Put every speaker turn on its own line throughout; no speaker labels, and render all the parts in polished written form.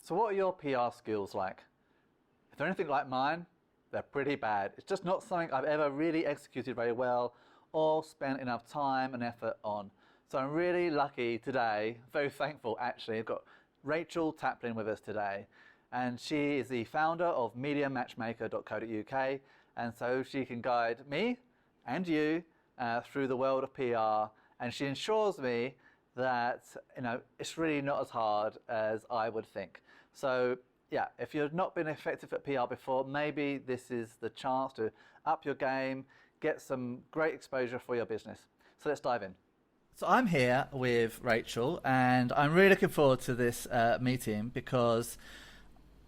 So what are your PR skills like? If they're anything like mine, they're pretty bad. It's just not something I've ever really executed very well or spent enough time and effort on. So I'm really lucky today, very thankful actually. I've got Rachael Taplin with us today, and she is the founder of MediaMatchmaker.co.uk, and so she can guide me and you through the world of PR, and she ensures me that it's really not as hard as I would think. So yeah, if you've not been effective at PR before, maybe this is the chance to up your game, get some great exposure for your business. So let's dive in. So I'm here with Rachael, and I'm really looking forward to this meeting because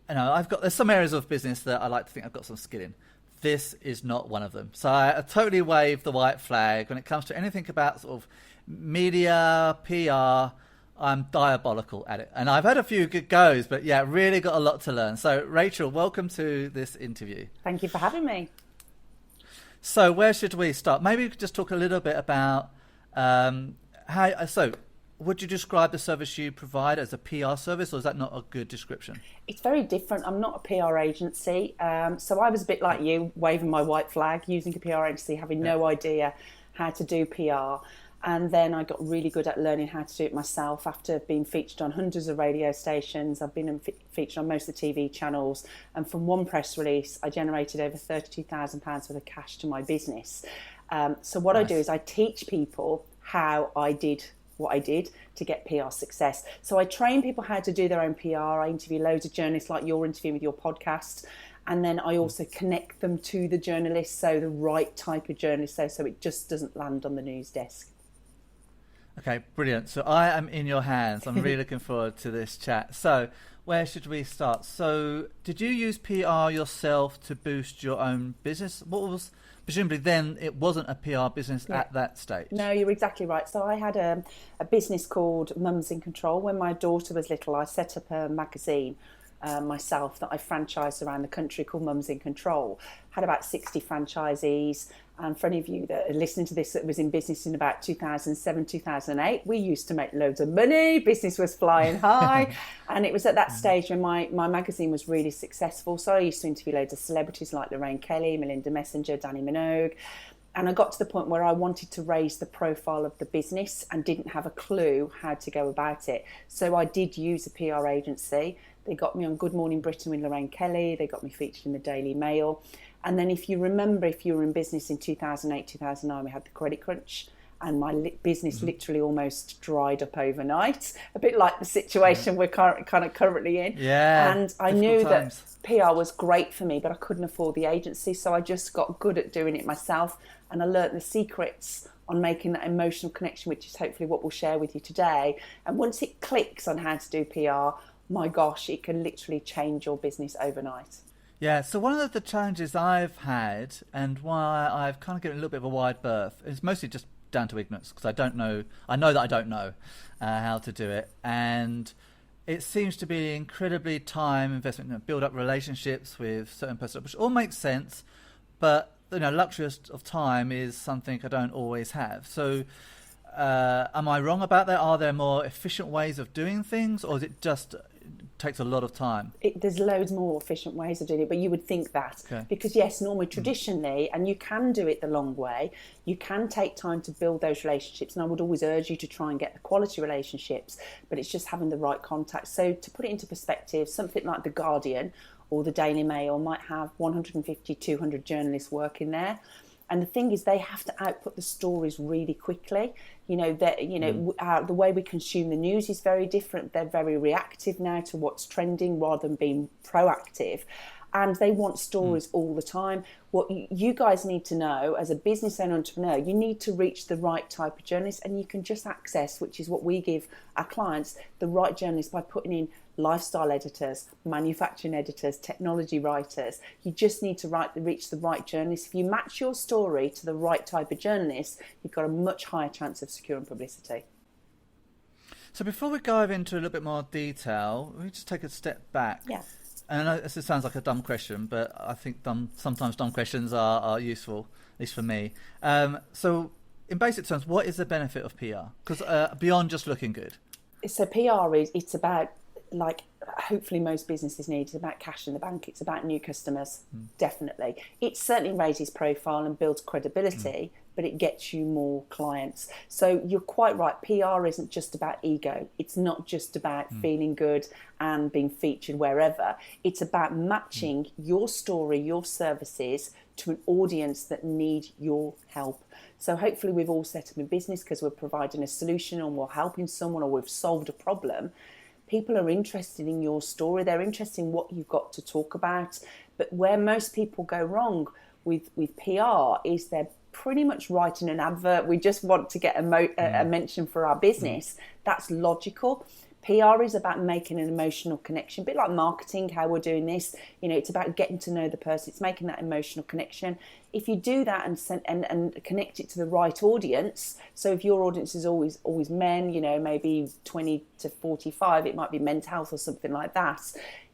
there's some areas of business that I like to think I've got some skill in. This is not one of them. So I totally wave the white flag when it comes to anything about sort of media, PR. I'm diabolical at it. And I've had a few good goes, but yeah, really got a lot to learn. So Rachael, welcome to this interview.
Thank you for having me.
So where should we start? Maybe we could just talk a little bit about would you describe the service you provide as a PR service, or is that not a good description?
It's very different. I'm not a PR agency. So I was a bit like you, waving my white flag, using a PR agency, having no idea how to do PR. And then I got really good at learning how to do it myself after being featured on hundreds of radio stations. I've been featured on most of the TV channels. And from one press release, I generated over £32,000 worth of cash to my business. So what I do is I teach people how I did what I did to get PR success. So I train people how to do their own PR. I interview loads of journalists like you're interviewing with your podcast. And then I also connect them to the journalists, so the right type of journalist, so it just doesn't land on the news desk.
Okay, brilliant. So I am in your hands. I'm really looking forward to this chat. So where should we start? So did you use PR yourself to boost your own business? Presumably then it wasn't a PR business at that stage. No,
you're exactly right. So I had a business called Mums in Control. When my daughter was little, I set up a magazine myself that I franchised around the country called Mums in Control. Had about 60 franchisees. And for any of you that are listening to this that was in business in about 2007, 2008, we used to make loads of money. Business was flying high. And it was at that stage when my magazine was really successful. So I used to interview loads of celebrities like Lorraine Kelly, Melinda Messenger, Danny Minogue. And I got to the point where I wanted to raise the profile of the business and didn't have a clue how to go about it. So I did use a PR agency. They got me on Good Morning Britain with Lorraine Kelly. They got me featured in the Daily Mail. And then if you remember, if you were in business in 2008, 2009, we had the credit crunch and my business literally almost dried up overnight, a bit like the situation we're currently in.
Yeah,
and I knew that PR was great for me, but I couldn't afford the agency. So I just got good at doing it myself. And I learnt the secrets on making that emotional connection, which is hopefully what we'll share with you today. And once it clicks on how to do PR, my gosh, it can literally change your business overnight.
Yeah, so one of the challenges I've had and why I've kind of given a little bit of a wide berth is mostly just down to ignorance, because I know that I don't know how to do it. And it seems to be incredibly time investment, build up relationships with certain persons, which all makes sense, but luxury of time is something I don't always have. So am I wrong about that? Are there more efficient ways of doing things, or is it just takes a lot of time?
There's loads more efficient ways of doing it, but you would think that. Okay. Because yes, normally traditionally, and you can do it the long way, you can take time to build those relationships, and I would always urge you to try and get the quality relationships, but it's just having the right contacts. So to put it into perspective, something like The Guardian or the Daily Mail might have 150, 200 journalists working there. And the thing is, they have to output the stories really quickly. The way we consume the news is very different. They're very reactive now to what's trending rather than being proactive. And they want stories all the time. What you guys need to know as a business owner, entrepreneur, you need to reach the right type of journalist, and you can just access, which is what we give our clients, the right journalist by putting in lifestyle editors, manufacturing editors, technology writers. You just need to reach the right journalist. If you match your story to the right type of journalist, you've got a much higher chance of securing publicity.
So before we dive into a little bit more detail, we just take a step back.
Yeah.
And I know this sounds like a dumb question, but I think sometimes dumb questions are useful, at least for me. So in basic terms, what is the benefit of PR? Because beyond just looking good.
So PR it's about like hopefully most businesses need, is about cash in the bank. It's about new customers, definitely. It certainly raises profile and builds credibility, but it gets you more clients. So you're quite right, PR isn't just about ego. It's not just about feeling good and being featured wherever. It's about matching your story, your services to an audience that need your help. So hopefully we've all set up a business because we're providing a solution, or we're helping someone, or we've solved a problem. People are interested in your story. They're interested in what you've got to talk about. But where most people go wrong with PR is they're pretty much writing an advert. We just want to get a mention for our business. That's logical. PR is about making an emotional connection, a bit like marketing, how we're doing this. It's about getting to know the person. It's making that emotional connection. If you do that and connect it to the right audience, so if your audience is always men, maybe 20 to 45, it might be mental health or something like that.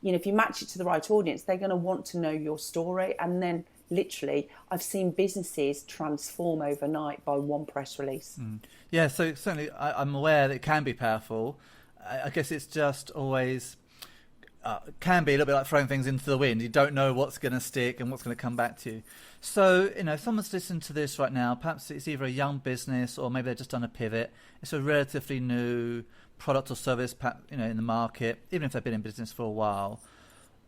If you match it to the right audience, they're going to want to know your story. And then literally, I've seen businesses transform overnight by one press release.
Yeah, so certainly I'm aware that it can be powerful. I guess it's just always can be a little bit like throwing things into the wind. You don't know what's going to stick and what's going to come back to you. So, if someone's listening to this right now, perhaps it's either a young business or maybe they've just done a pivot. It's a relatively new product or service, in the market, even if they've been in business for a while.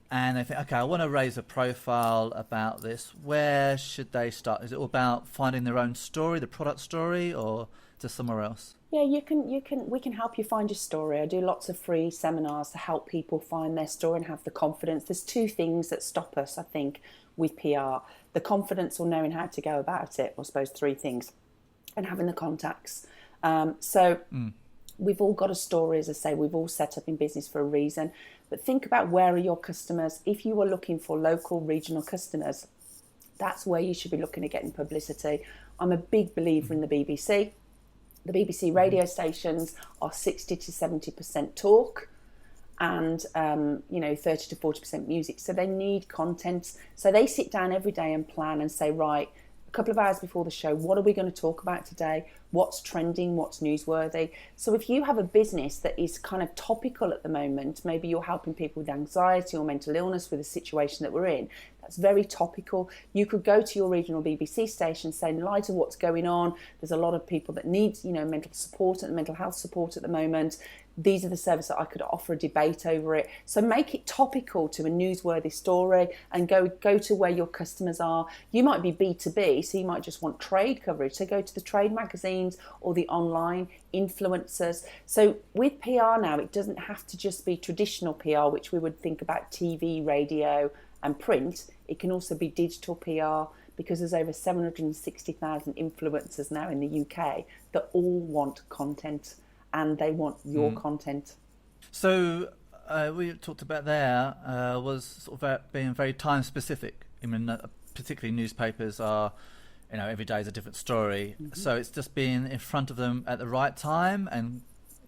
And they think, okay, I want to raise a profile about this. Where should they start? Is it all about finding their own story, the product story, or just somewhere else?
Yeah, we can help you find your story. I do lots of free seminars to help people find their story and have the confidence. There's two things that stop us, I think, with PR. The confidence or knowing how to go about it, I suppose three things, and having the contacts. We've all got a story, as I say, we've all set up in business for a reason. But think about, where are your customers? If you are looking for local, regional customers, that's where you should be looking at getting publicity. I'm a big believer in the BBC. The BBC radio stations are 60 to 70% talk and 30 to 40% music. So they need content. So they sit down every day and plan and say, right, a couple of hours before the show, what are we going to talk about today? What's trending? What's newsworthy? So if you have a business that is kind of topical at the moment, maybe you're helping people with anxiety or mental illness with the situation that we're in, that's very topical. You could go to your regional BBC station, say, in light of what's going on, there's a lot of people that need, mental support and mental health support at the moment. These are the services that I could offer a debate over it. So make it topical to a newsworthy story and go to where your customers are. You might be B2B, so you might just want trade coverage. So go to the trade magazines or the online influencers. So with PR now, it doesn't have to just be traditional PR, which we would think about TV, radio and print. It can also be digital PR, because there's over 760,000 influencers now in the UK that all want content. And they want your content. So
we talked about there was sort of being very time specific. I mean, particularly newspapers are, every day is a different story. So it's just being in front of them at the right time. And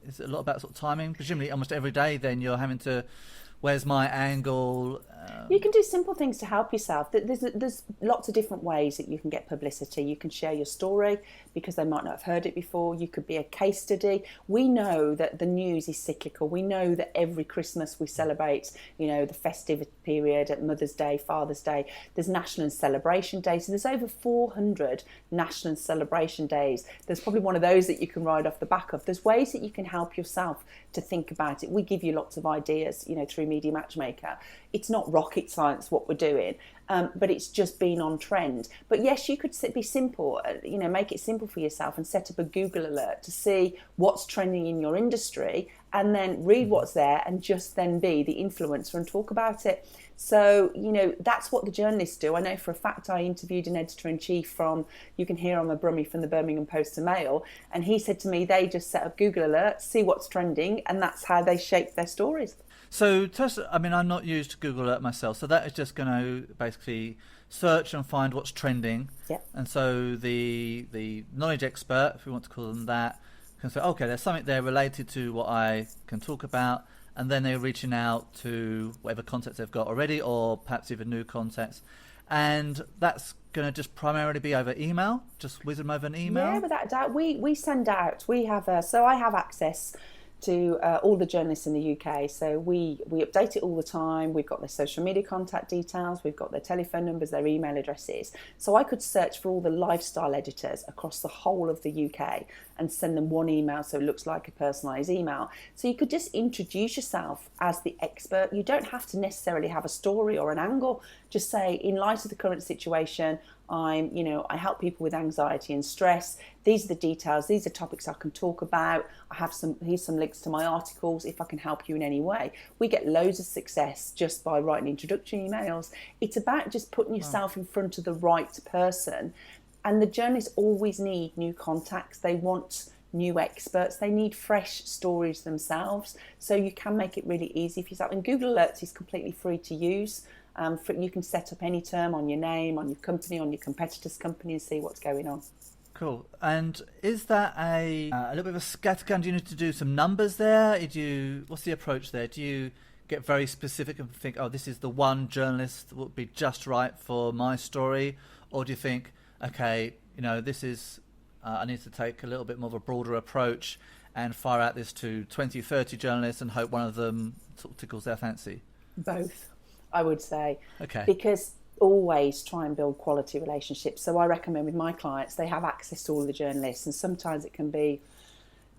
is it a lot about sort of timing? Presumably almost every day then you're having to, where's my angle?
You can do simple things to help yourself. There's lots of different ways that you can get publicity. You can share your story because they might not have heard it before. You could be a case study. We know that the news is cyclical. We know that every Christmas we celebrate, the festive period at Mother's Day, Father's Day. There's National and Celebration Day. So there's over 400 National and Celebration Days. There's probably one of those that you can ride off the back of. There's ways that you can help yourself to think about it. We give you lots of ideas, through Media Matchmaker. It's not rocket science what we're doing, but it's just been on trend. But yes, you could be simple, make it simple for yourself and set up a Google alert to see what's trending in your industry and then read what's there and just then be the influencer and talk about it. So, that's what the journalists do. I know for a fact I interviewed an editor-in-chief from, you can hear I'm a Brummie, from the Birmingham Post and Mail, and he said to me they just set up Google alerts, see what's trending, and that's how they shape their stories.
So, I'm not used to Google Alert myself, so that is just going to basically search and find what's trending.
Yep.
And so the knowledge expert, if we want to call them that, can say, okay, there's something there related to what I can talk about, and then they're reaching out to whatever contacts they've got already, or perhaps even new contacts. And that's going to just primarily be over email, just whiz them over an email?
Yeah, without a doubt. We send out, I have access to all the journalists in the UK. So we update it all the time. We've got their social media contact details, we've got their telephone numbers, their email addresses. So I could search for all the lifestyle editors across the whole of the UK and send them one email so it looks like a personalised email. So you could just introduce yourself as the expert. You don't have to necessarily have a story or an angle. Just say, in light of the current situation, I help people with anxiety and stress. These are the details. These are topics I can talk about. Here's some links to my articles if I can help you in any way. We get loads of success just by writing introductory emails. It's about just putting yourself in front of the right person. And the journalists always need new contacts. They want new experts. They need fresh stories themselves. So you can make it really easy for yourself. And Google Alerts is completely free to use. You can set up any term on your name, on your company, on your competitor's company, and see what's going on.
Cool. And is that a little bit of a scattergun? Do you need to do some numbers there? What's the approach there? Do you get very specific and think, oh, this is the one journalist that would be just right for my story? Or do you think, okay, this is, I need to take a little bit more of a broader approach and fire out this to 20, 30 journalists and hope one of them sort of tickles their fancy?
Both, I would say.
Okay.
Because always try and build quality relationships. So I recommend with my clients, they have access to all the journalists, and sometimes it can be,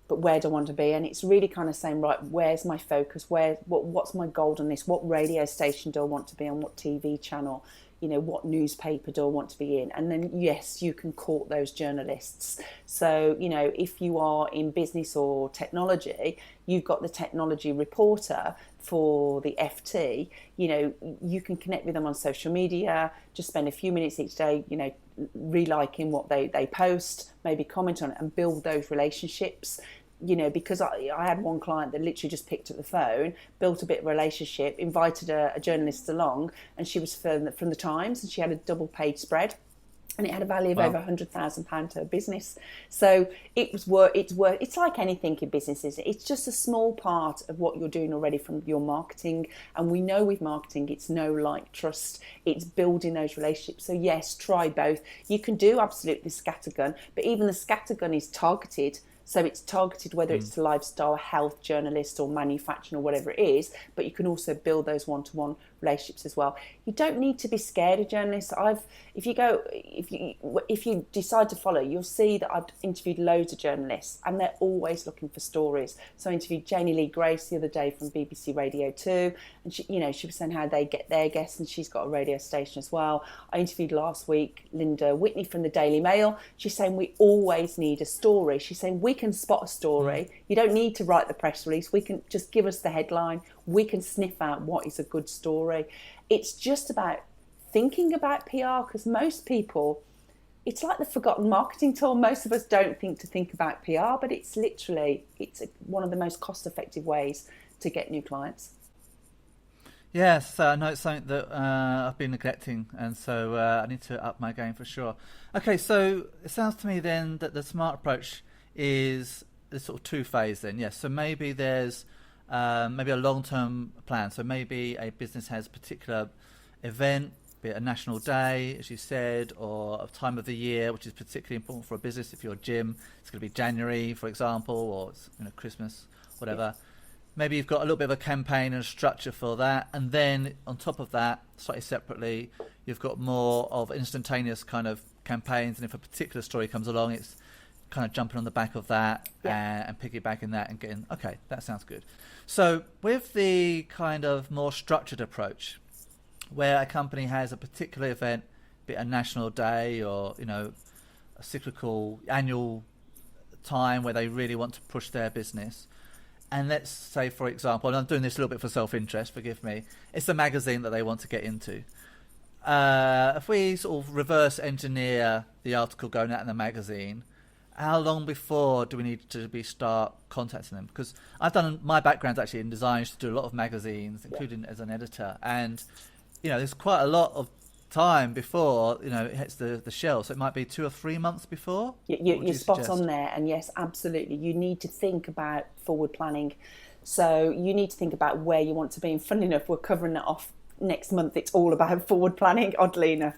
but where do I want to be? And it's really kind of saying, right, where's my focus? What's my goal on this? What radio station do I want to be on? What TV channel? What newspaper do I want to be in? And then, yes, you can court those journalists. So, if you are in business or technology, you've got the technology reporter for the FT, you can connect with them on social media, just spend a few minutes each day, reliking what they post, maybe comment on it and build those relationships. Because I had one client that literally just picked up the phone, built a bit of a relationship, invited a journalist along, and she was from the Times, and she had a double page spread, and it had a value of over £100,000 to her business. So it's like anything in business, isn't it? It's just a small part of what you're doing already from your marketing. And we know with marketing, it's know, like, trust. It's building those relationships. So yes, try both. You can do absolutely scattergun, but even the scattergun is targeted. So it's targeted whether it's to lifestyle, health, journalists or manufacturing or whatever it is, but you can also build those one-to-one relationships as well. You don't need to be scared of journalists. If you decide to follow, you'll see that I've interviewed loads of journalists and they're always looking for stories. So I interviewed Janie Lee Grace the other day from BBC Radio 2, and she was saying how they get their guests, and she's got a radio station as well. I interviewed last week Linda Whitney from the Daily Mail. She's saying we always need a story. She's saying we can spot a story. You don't need to write the press release. We can just give us the headline. We can sniff out what is a good story. It's just about thinking about PR, because most people, it's like the forgotten marketing tool. Most of us don't think about PR, but it's one of the most cost-effective ways to get new clients.
Yes, no, it's something that I've been neglecting, and so I need to up my game for sure. Okay, so it sounds to me then that the smart approach is sort of two-phase then. Yes, so maybe there's maybe a long-term plan. So maybe a business has a particular event, be it a national day, as you said, or a time of the year, which is particularly important for a business. If you're a gym, it's going to be January, for example, or it's, Christmas, whatever. Yeah. Maybe you've got a little bit of a campaign and a structure for that. And then on top of that, slightly separately, you've got more of instantaneous kind of campaigns. And if a particular story comes along, it's kind of jumping on the back of that and piggybacking that and getting, okay, that sounds good. So with the kind of more structured approach, where a company has a particular event, be it a national day or, a cyclical annual time where they really want to push their business. And let's say, for example, and I'm doing this a little bit for self-interest, forgive me, it's a magazine that they want to get into. If we sort of reverse engineer the article going out in the magazine, how long before do we need to start contacting them? Because my background's actually in design. I used to do a lot of magazines, including as an editor. And, there's quite a lot of time before, it hits the shelf. So it might be 2 or 3 months before.
You're spot on there. And yes, absolutely. You need to think about forward planning. So you need to think about where you want to be. And funnily enough, we're covering that off next month it's all about forward planning, oddly enough.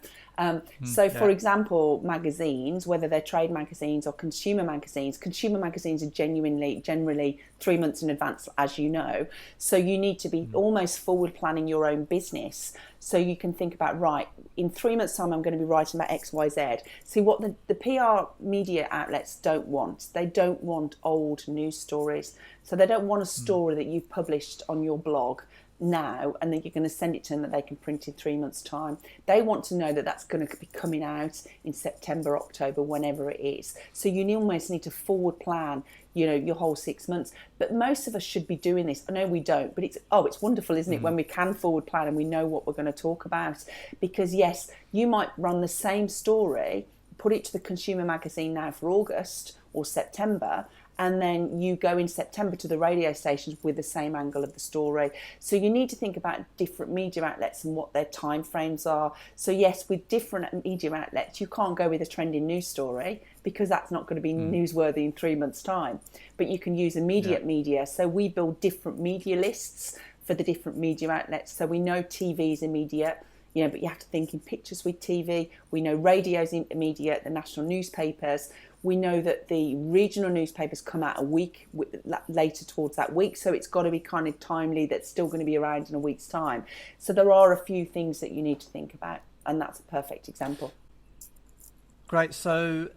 So, for example, magazines, whether they're trade magazines or consumer magazines are generally 3 months in advance, as you know. So you need to be almost forward planning your own business. So you can think about, right, in 3 months' time, I'm going to be writing about X, Y, Z. See, what the PR media outlets don't want, they don't want old news stories. So they don't want a story that you've published on your blog now and then you're going to send it to them that they can print in 3 months' time. They want to know that that's going to be coming out in September, October, whenever it is. So you almost need to forward plan, your whole 6 months. But most of us should be doing this. I know we don't, but it's wonderful, isn't it, when we can forward plan and we know what we're going to talk about. Because yes, you might run the same story, put it to the consumer magazine now for August or September, and then you go in September to the radio stations with the same angle of the story. So you need to think about different media outlets and what their time frames are. So yes, with different media outlets, you can't go with a trending news story because that's not going to be newsworthy in 3 months' time. But you can use immediate media. So we build different media lists for the different media outlets. So we know TV is immediate, but you have to think in pictures with TV. We know radio's immediate, the national newspapers. We know that the regional newspapers come out a week later towards that week, so it's got to be kind of timely, that's still going to be around in a week's time. So there are a few things that you need to think about, and that's a perfect example.
Great. So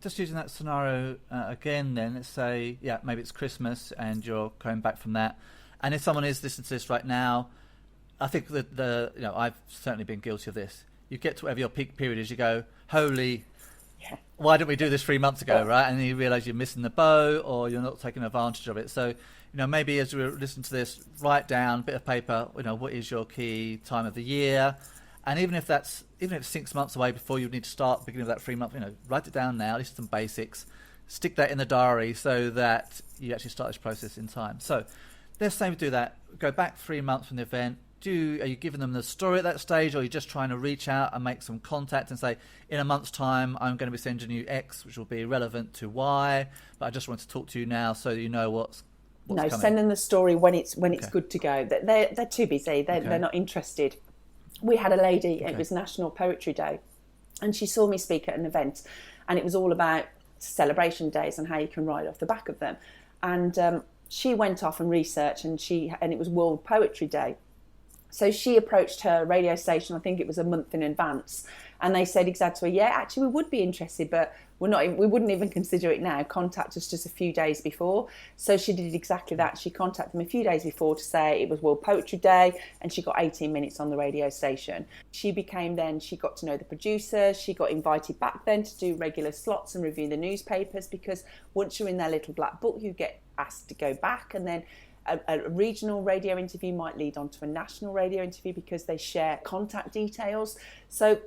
just using that scenario again then, let's say, maybe it's Christmas and you're going back from that. And if someone is listening to this right now, I think that I've certainly been guilty of this. You get to whatever your peak period is, you go, holy... why didn't we do this 3 months ago, right? And then you realise you're missing the boat or you're not taking advantage of it. So, maybe as we listen to this, write down a bit of paper, what is your key time of the year? And even if it's 6 months away before you need to start beginning of that 3 month, write it down now, list some basics, stick that in the diary so that you actually start this process in time. So let's say we do that, go back 3 months from the event. Are you giving them the story at that stage, or are you just trying to reach out and make some contact and say, in a month's time, I'm going to be sending you X, which will be relevant to Y, but I just want to talk to you now so that you know what's coming.
Send them the story when it's good to go. They're too busy. They're not interested. We had a lady, it was National Poetry Day, and she saw me speak at an event, and it was all about celebration days and how you can ride off the back of them. And she went off and researched, and it was World Poetry Day. So she approached her radio station, I think it was a month in advance, and they said exactly to her, actually we would be interested, but we wouldn't even consider it now. Contact us just a few days before. So she did exactly that. She contacted them a few days before to say it was World Poetry Day, and she got 18 minutes on the radio station. She got to know the producers. She got invited back then to do regular slots and review the newspapers, because once you're in their little black book, you get asked to go back, and then a regional radio interview might lead on to a national radio interview because they share contact details. So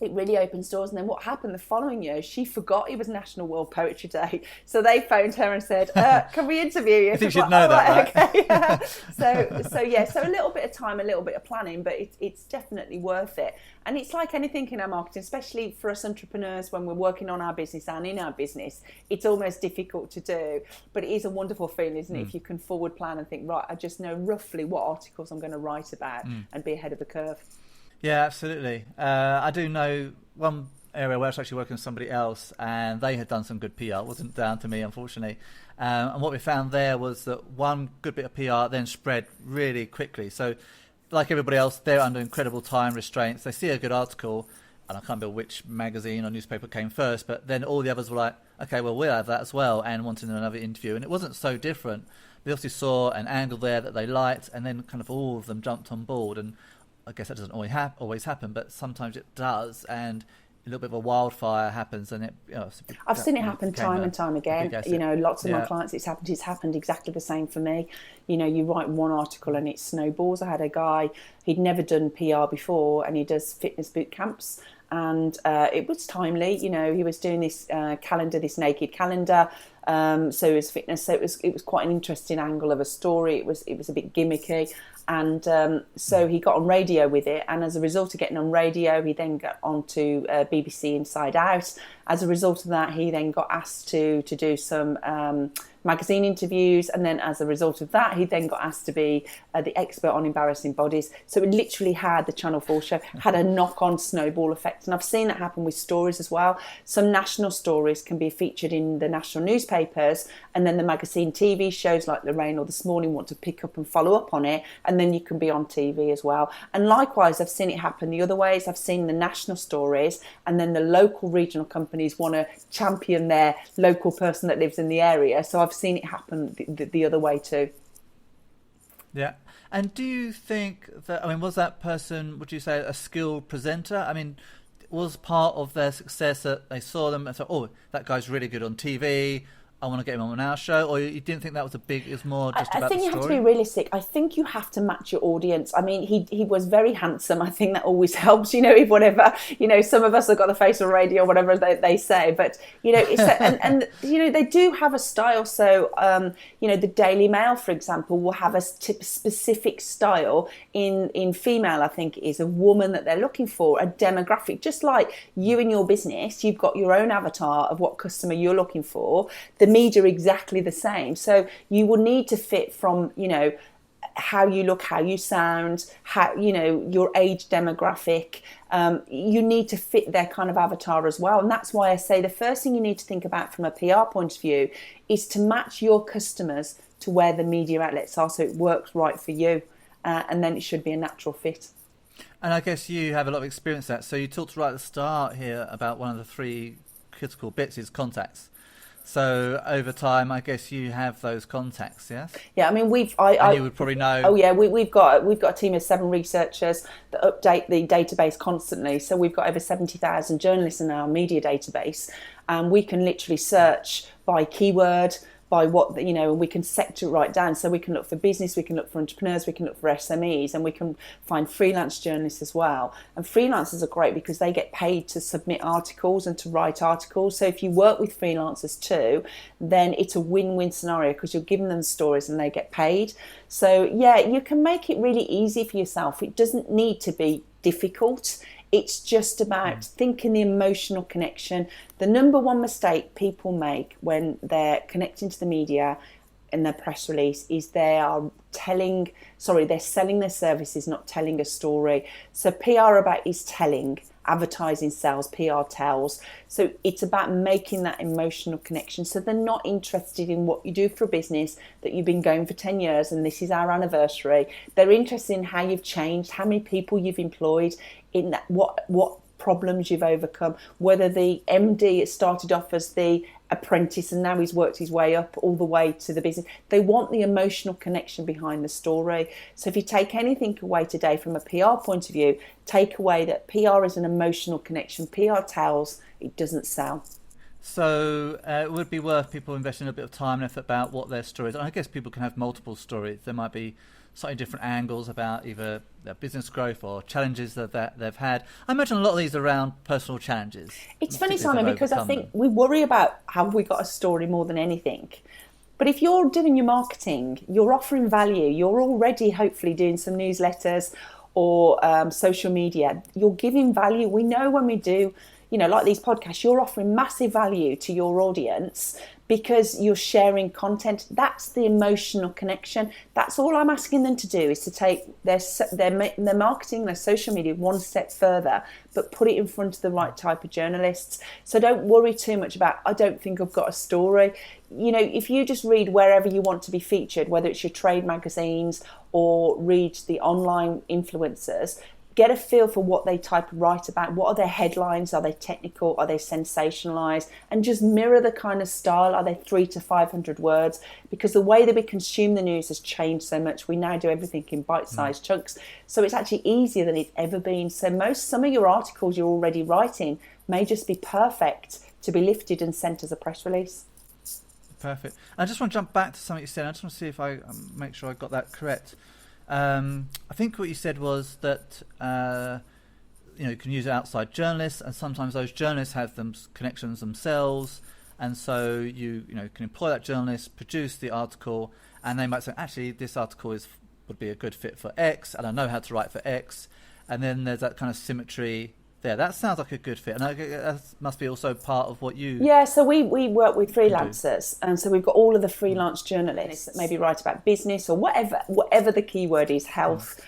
it really opens doors. And then what happened the following year, she forgot it was National World Poetry Day. So they phoned her and said, can we interview you?
I think she'd know that, right?
Okay, yeah. So a little bit of time, a little bit of planning, but it's definitely worth it. And it's like anything in our marketing, especially for us entrepreneurs, when we're working on our business and in our business, it's almost difficult to do. But it is a wonderful feeling, isn't it, if you can forward plan and think, right, I just know roughly what articles I'm going to write about and be ahead of the curve.
Yeah, absolutely. I do know one area where I was actually working with somebody else, and they had done some good PR. It wasn't down to me, unfortunately. And what we found there was that one good bit of PR then spread really quickly. So like everybody else, they're under incredible time restraints. They see a good article, and I can't remember which magazine or newspaper came first, but then all the others were like, okay, well, we'll have that as well, and wanting another interview. And it wasn't so different. They obviously saw an angle there that they liked, and then kind of all of them jumped on board. And I guess that doesn't always happen, but sometimes it does, and a little bit of a wildfire happens, and
I've seen it happen time and time again. Lots of my clients, it's happened exactly the same for me. You write one article and it snowballs. I had a guy, he'd never done PR before, and he does fitness boot camps, and it was timely. He was doing this calendar, this naked calendar. So it was fitness. So it was quite an interesting angle of a story. It was a bit gimmicky. And so he got on radio with it, and as a result of getting on radio, he then got on to BBC Inside Out, As a result of that, he then got asked to do some magazine interviews, and then as a result of that, he then got asked to be the expert on embarrassing bodies. So it literally had, the Channel 4 show had a knock-on snowball effect, and I've seen that happen with stories as well. Some national stories can be featured in the national newspapers, and then the magazine TV shows like Lorraine or This Morning want to pick up and follow up on it, and then you can be on TV as well. And likewise, I've seen it happen the other ways. I've seen the national stories, and then the local regional companies want to champion their local person that lives in the area. So I've seen it happen the other way too.
Yeah. And do you think that, I mean, was that person, would you say, a skilled presenter? I mean, was part of their success that they saw them and thought, oh, that guy's really good on TV, I want to get him on our show? Or you didn't think that was it was more just about the story?
I think you have to be realistic. I think you have to match your audience. I mean, he was very handsome. I think that always helps, if whatever, some of us have got the face of radio, whatever they say, but, it's and they do have a style. So, the Daily Mail, for example, will have a specific style in female, I think, is a woman that they're looking for, a demographic. Just like you in your business, you've got your own avatar of what customer you're looking for. The media exactly the same. So you will need to fit from, how you look, how you sound, how, your age demographic. You need to fit their kind of avatar as well. And that's why I say the first thing you need to think about from a PR point of view is to match your customers to where the media outlets are, so it works right for you. And then it should be a natural fit.
And I guess you have a lot of experience with that. So you talked right at the start here about one of the 3 critical bits is contacts. So over time, I guess you have those contacts, yes?
Yeah, I mean,
you would probably know.
Oh yeah, we've got a team of 7 researchers that update the database constantly. So we've got over 70,000 journalists in our media database, and we can literally search by keyword, by what, and we can sector it right down. So we can look for business, we can look for entrepreneurs, we can look for SMEs, and we can find freelance journalists as well. And freelancers are great because they get paid to submit articles and to write articles. So if you work with freelancers too, then it's a win-win scenario because you're giving them stories and they get paid. So yeah, you can make it really easy for yourself. It doesn't need to be difficult. It's just about thinking the emotional connection. The number one mistake people make when they're connecting to the media in their press release is they're selling their services, not telling a story. So PR is telling, advertising sells, PR tells. So it's about making that emotional connection. So they're not interested in what you do for a business that you've been going for 10 years and this is our anniversary. They're interested in how you've changed, how many people you've employed, in that, what problems you've overcome, whether the MD started off as the apprentice and now he's worked his way up all the way to the business. They want the emotional connection behind the story. So if you take anything away today from a PR point of view, take away that PR is an emotional connection. PR tells, it doesn't sell.
So it would be worth people investing a bit of time and effort about what their stories are. I guess people can have multiple stories. There might be slightly different angles about either their business growth or challenges that they've had. I imagine a lot of these are around personal challenges.
It's funny, Simon, because I think we worry about have we got a story more than anything. But if you're doing your marketing, you're offering value, you're already hopefully doing some newsletters or social media, you're giving value. We know when we do, like these podcasts, you're offering massive value to your audience because you're sharing content. That's the emotional connection. That's all I'm asking them to do, is to take their marketing, their social media one step further, but put it in front of the right type of journalists. So don't worry too much about, I don't think I've got a story. If you just read wherever you want to be featured, whether it's your trade magazines or read the online influencers, get a feel for what they type write about. What are their headlines? Are they technical? Are they sensationalized? And just mirror the kind of style. Are they 300 to 500 words? Because the way that we consume the news has changed so much. We now do everything in bite-sized chunks. So it's actually easier than it's ever been. So some of your articles you're already writing may just be perfect to be lifted and sent as a press release.
Perfect. I just want to jump back to something you said. I just want to see if I make sure I got that correct. I think what you said was that you can use outside journalists, and sometimes those journalists have connections themselves, and so you can employ that journalist, produce the article, and they might say, actually, this article would be a good fit for X, and I know how to write for X, and then there's that kind of symmetry there. That sounds like a good fit. And that must be also part of what you...
Yeah, so we work with freelancers. And so we've got all of the freelance journalists that maybe write about business or whatever the keyword is, health,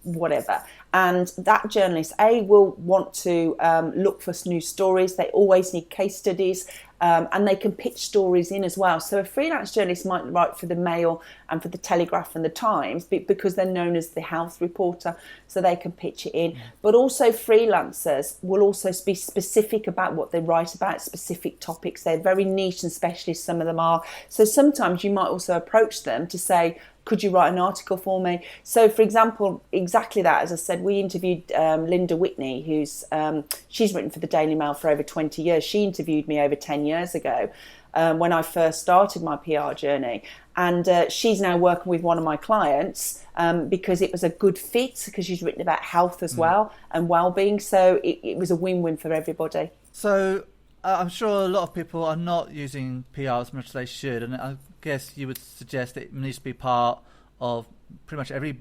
whatever. And that journalist, will want to look for new stories. They always need case studies. And they can pitch stories in as well. So a freelance journalist might write for the Mail and for the Telegraph and the Times because they're known as the health reporter, so they can pitch it in. But also freelancers will also be specific about what they write about, specific topics. They're very niche and specialist, some of them are. So sometimes you might also approach them to say, could you write an article for me? So, for example, exactly that, as I said, we interviewed Linda Whitney, who's she's written for the Daily Mail for over 20 years. She interviewed me over 10 years ago when I first started my PR journey. And she's now working with one of my clients because it was a good fit, because she's written about health as well and well-being. So it was a win-win for everybody.
So I'm sure a lot of people are not using PR as much as they should. And I guess you would suggest that it needs to be part of pretty much every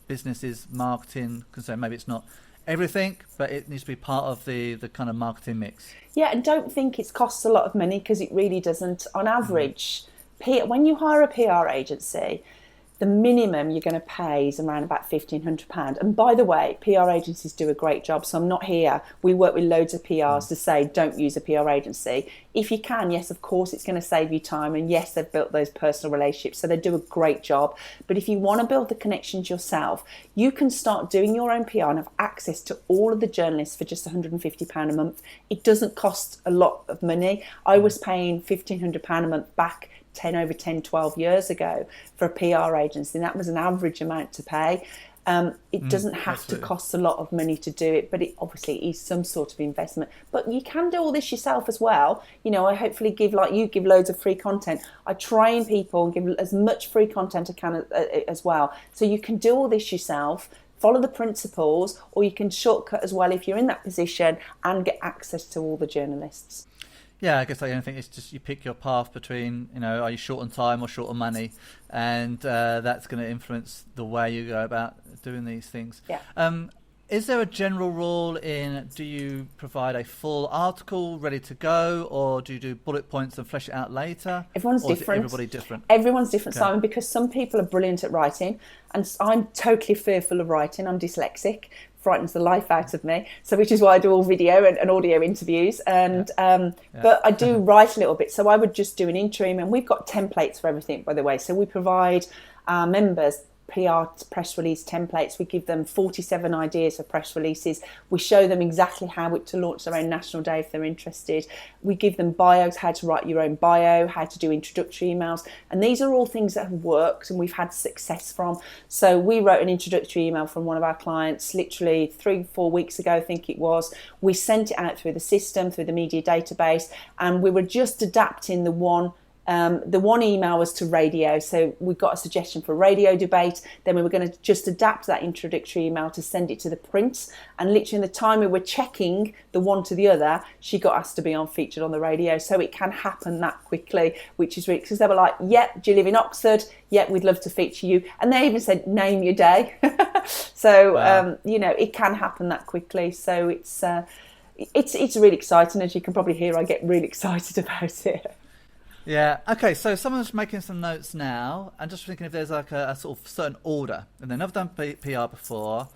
business's marketing concern. Maybe it's not everything, but it needs to be part of the kind of marketing mix.
Yeah, and don't think it costs a lot of money, because it really doesn't. On average, when you hire a PR agency, the minimum you're going to pay is around about £1,500. And by the way, PR agencies do a great job. So I'm not here. We work with loads of PRs to say, don't use a PR agency. If you can, yes, of course, it's going to save you time. And yes, they've built those personal relationships. So they do a great job. But if you want to build the connections yourself, you can start doing your own PR and have access to all of the journalists for just £150 a month. It doesn't cost a lot of money. I was paying £1,500 a month back 12 years ago for a PR agency, and that was an average amount to pay. It doesn't have to cost a lot of money to do it, but it obviously is some sort of investment. But you can do all this yourself as well. You know, I hopefully give loads of free content. I train people and give as much free content as I can as well. So you can do all this yourself, follow the principles, or you can shortcut as well if you're in that position and get access to all the journalists.
Yeah, I guess the only thing is just you pick your path between, are you short on time or short on money? And that's going to influence the way you go about doing these things.
Yeah.
Is there a general rule do you provide a full article ready to go, or do you do bullet points and flesh it out later?
Everyone's different.
Everybody different?
Everyone's different, okay. Simon, because some people are brilliant at writing, and I'm totally fearful of writing. I'm dyslexic. Frightens the life out of me, so which is why I do all video and audio interviews, and but I do write a little bit. So I would just do an interim, and we've got templates for everything, by the way. So we provide our members PR press release templates. We give them 47 ideas for press releases. We show them exactly how to launch their own national day if they're interested. We give them bios, how to write your own bio, how to do introductory emails. And these are all things that have worked and we've had success from. So we wrote an introductory email from one of our clients literally 3-4 weeks ago, I think it was. We sent it out through the system, through the media database, and we were just adapting the one email was to radio, so we got a suggestion for a radio debate. Then we were going to just adapt that introductory email to send it to the print, and literally in the time we were checking the one to the other, she got asked to be featured on the radio. So it can happen that quickly, which is really, because they were like, yep, do you live in Oxford? Yep, we'd love to feature you. And they even said, name your day. So wow. It can happen that quickly. So it's really exciting. As you can probably hear, I get really excited about it.
Yeah. Okay. So someone's making some notes now, and just thinking if there's like a sort of certain order, and they've never done PR before.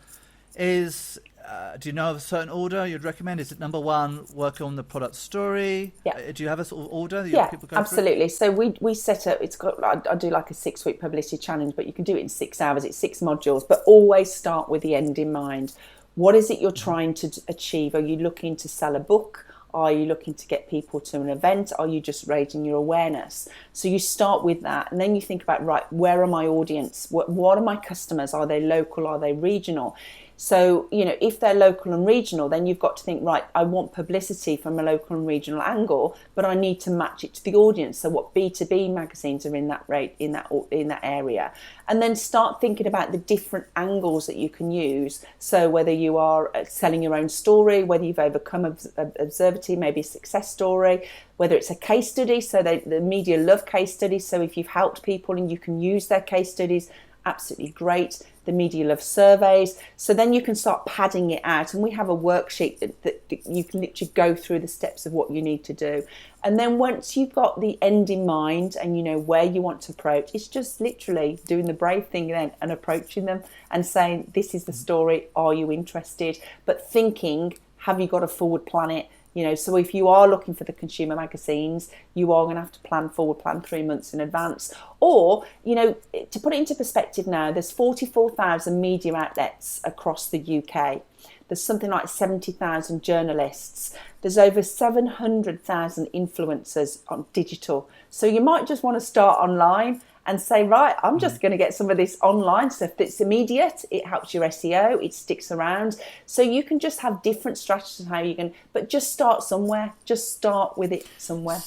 Do you know of a certain order you'd recommend? Is it number one, work on the product story?
Yeah.
Do you have a sort of order that people go
absolutely.
through?
So we set up. I do like a 6-week publicity challenge, but you can do it in 6 hours. It's 6 modules, but always start with the end in mind. What is it you're trying to achieve? Are you looking to sell a book? Are you looking to get people to an event? Are you just raising your awareness? So you start with that, and then you think about, right, where are my audience? What are my customers? Are they local? Are they regional? So, if they're local and regional, then you've got to think, right, I want publicity from a local and regional angle, but I need to match it to the audience. So what B2B magazines are in that rate, in that area? And then start thinking about the different angles that you can use. So whether you are selling your own story, whether you've overcome adversity, maybe a success story, whether it's a case study. So the media love case studies. So if you've helped people and you can use their case studies absolutely great. The media love surveys. So then you can start padding it out. And we have a worksheet that you can literally go through the steps of what you need to do. And then once you've got the end in mind and you know where you want to approach, it's just literally doing the brave thing then and approaching them and saying, this is the story, are you interested? But thinking, have you got a forward plan it? You know, so if you are looking for the consumer magazines, you are going to have to forward plan 3 months in advance. Or, you know, to put it into perspective now, there's 44,000 media outlets across the UK. There's something like 70,000 journalists. There's over 700,000 influencers on digital. So you might just want to start online and say, right, I'm just going to get some of this online stuff that's immediate. It helps your SEO. It sticks around. So you can just have different strategies how you can, but just start somewhere. Just start with it somewhere.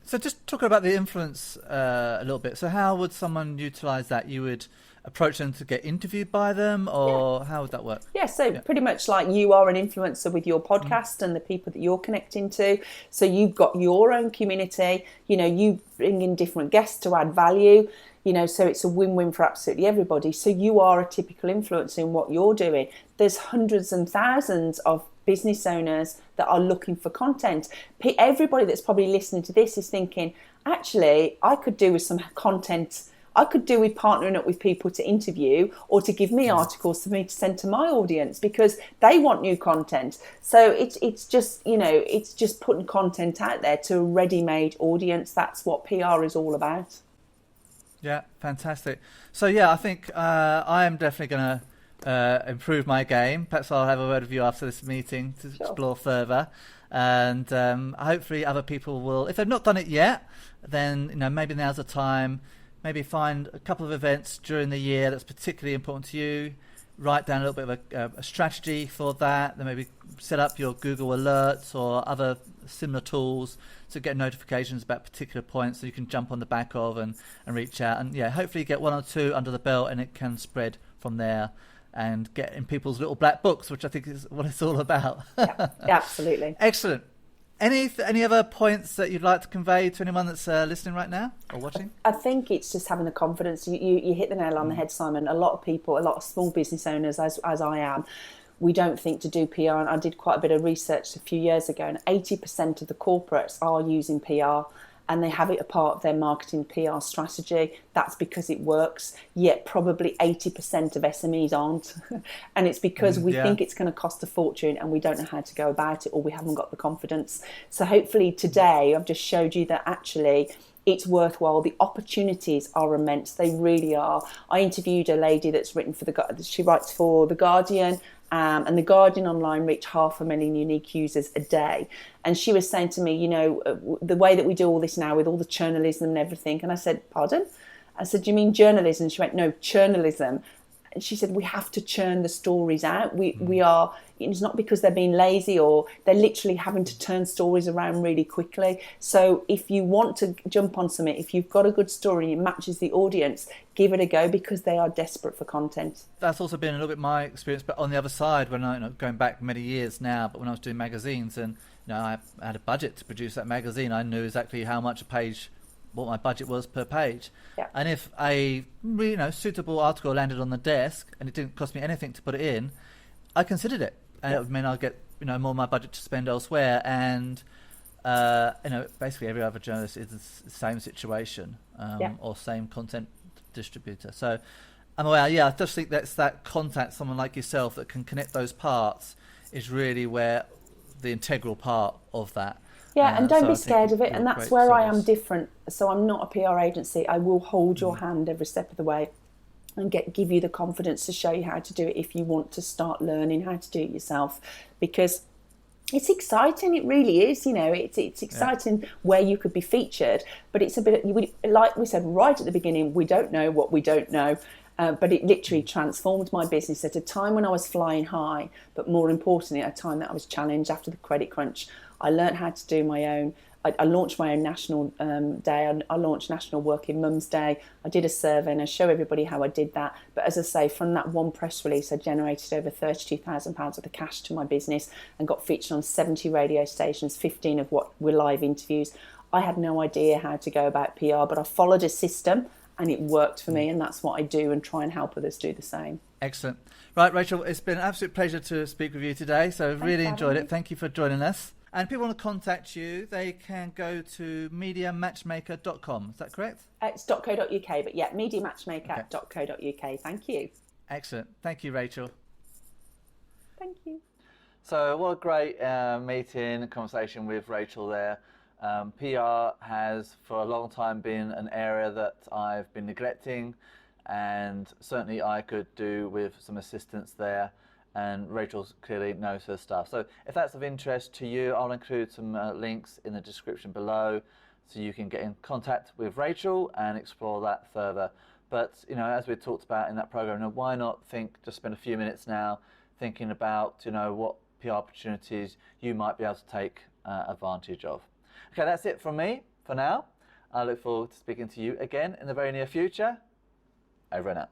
So just talking about the influence a little bit. So how would someone utilize that? You would approach them to get interviewed by them, or how would that work?
Yeah, so pretty much like you are an influencer with your podcast and the people that you're connecting to. So you've got your own community, you know, you bring in different guests to add value, you know, so it's a win-win for absolutely everybody. So you are a typical influencer in what you're doing. There's hundreds and thousands of business owners that are looking for content. Everybody that's probably listening to this is thinking, actually, I could do with some content. I could do with partnering up with people to interview or to give me articles for me to send to my audience because they want new content. So it's just, you know, it's just putting content out there to a ready-made audience. That's what PR is all about.
Yeah, fantastic. So yeah, I think I am definitely going to improve my game. Perhaps I'll have a word with you after this meeting to explore further. And hopefully other people will, if they've not done it yet, then, you know, maybe now's the time. Maybe find a couple of events during the year that's particularly important to you. Write down a little bit of a strategy for that. Then maybe set up your Google Alerts or other similar tools to get notifications about particular points so you can jump on the back of and reach out. And yeah, hopefully get one or two under the belt and it can spread from there and get in people's little black books, which I think is what it's all about.
Yeah, absolutely.
Excellent. Any other points that you'd like to convey to anyone that's listening right now or watching?
I think it's just having the confidence. You hit the nail on the head, Simon. A lot of people, a lot of small business owners, as I am, we don't think to do PR. And I did quite a bit of research a few years ago, and 80% of the corporates are using PR. And they have it a part of their marketing PR strategy. That's because it works. Yet probably 80% of SMEs aren't. And it's because we think it's going to cost a fortune and we don't know how to go about it, or we haven't got the confidence. So hopefully today I've just showed you that actually it's worthwhile. The opportunities are immense. They really are. I interviewed a lady that's written she writes for The Guardian. And The Guardian online reach 500,000 unique users a day. And she was saying to me, you know, the way that we do all this now with all the journalism and everything. And I said, pardon? I said, do you mean journalism? She went, no, journalism. And she said, we have to churn the stories out. We are, it's not because they're being lazy or they're literally having to turn stories around really quickly. So if you want to jump on something, if you've got a good story and it matches the audience, give it a go because they are desperate for content.
That's also been a little bit my experience, but on the other side, when I, going back many years now, but when I was doing magazines and, you know, I had a budget to produce that magazine, I knew exactly how much a page, what my budget was per page.
Yeah.
And if a suitable article landed on the desk and it didn't cost me anything to put it in, I considered it. And it would mean I'd get more of my budget to spend elsewhere. And basically every other journalist is the same situation or same content distributor. So I'm aware. Yeah, I just think that's that contact, someone like yourself that can connect those parts, is really where the integral part of that.
Yeah, and don't be scared of it. And that's where I am different. So I'm not a PR agency. I will hold your hand every step of the way and give you the confidence to show you how to do it if you want to start learning how to do it yourself. Because it's exciting. It really is. You know, it's exciting where you could be featured. But it's a bit, like we said right at the beginning, we don't know what we don't know. But it literally transformed my business at a time when I was flying high, but more importantly, at a time that I was challenged after the credit crunch. I learned how to do my own. I launched my own national day. I launched National Working Mums Day. I did a survey and I show everybody how I did that. But as I say, from that one press release, I generated over £32,000 worth of cash to my business and got featured on 70 radio stations, 15 of what were live interviews. I had no idea how to go about PR, but I followed a system and it worked for me, and that's what I do, and try and help others do the same.
Excellent. Right, Rachel, it's been an absolute pleasure to speak with you today, so I've really enjoyed it. Thank you for joining us. And people want to contact you, they can go to mediamatchmaker.com. Is that correct?
It's .co.uk, but yeah, mediamatchmaker.co.uk. Thank you.
Excellent. Thank you, Rachel.
Thank you.
So what a great meeting, conversation with Rachel there. PR has for a long time been an area that I've been neglecting, and certainly I could do with some assistance there, and Rachel clearly knows her stuff. So if that's of interest to you, I'll include some links in the description below so you can get in contact with Rachel and explore that further. But as we talked about in that program, why not just spend a few minutes now thinking about what PR opportunities you might be able to take advantage of. Okay, that's it from me for now. I look forward to speaking to you again in the very near future. Over and out.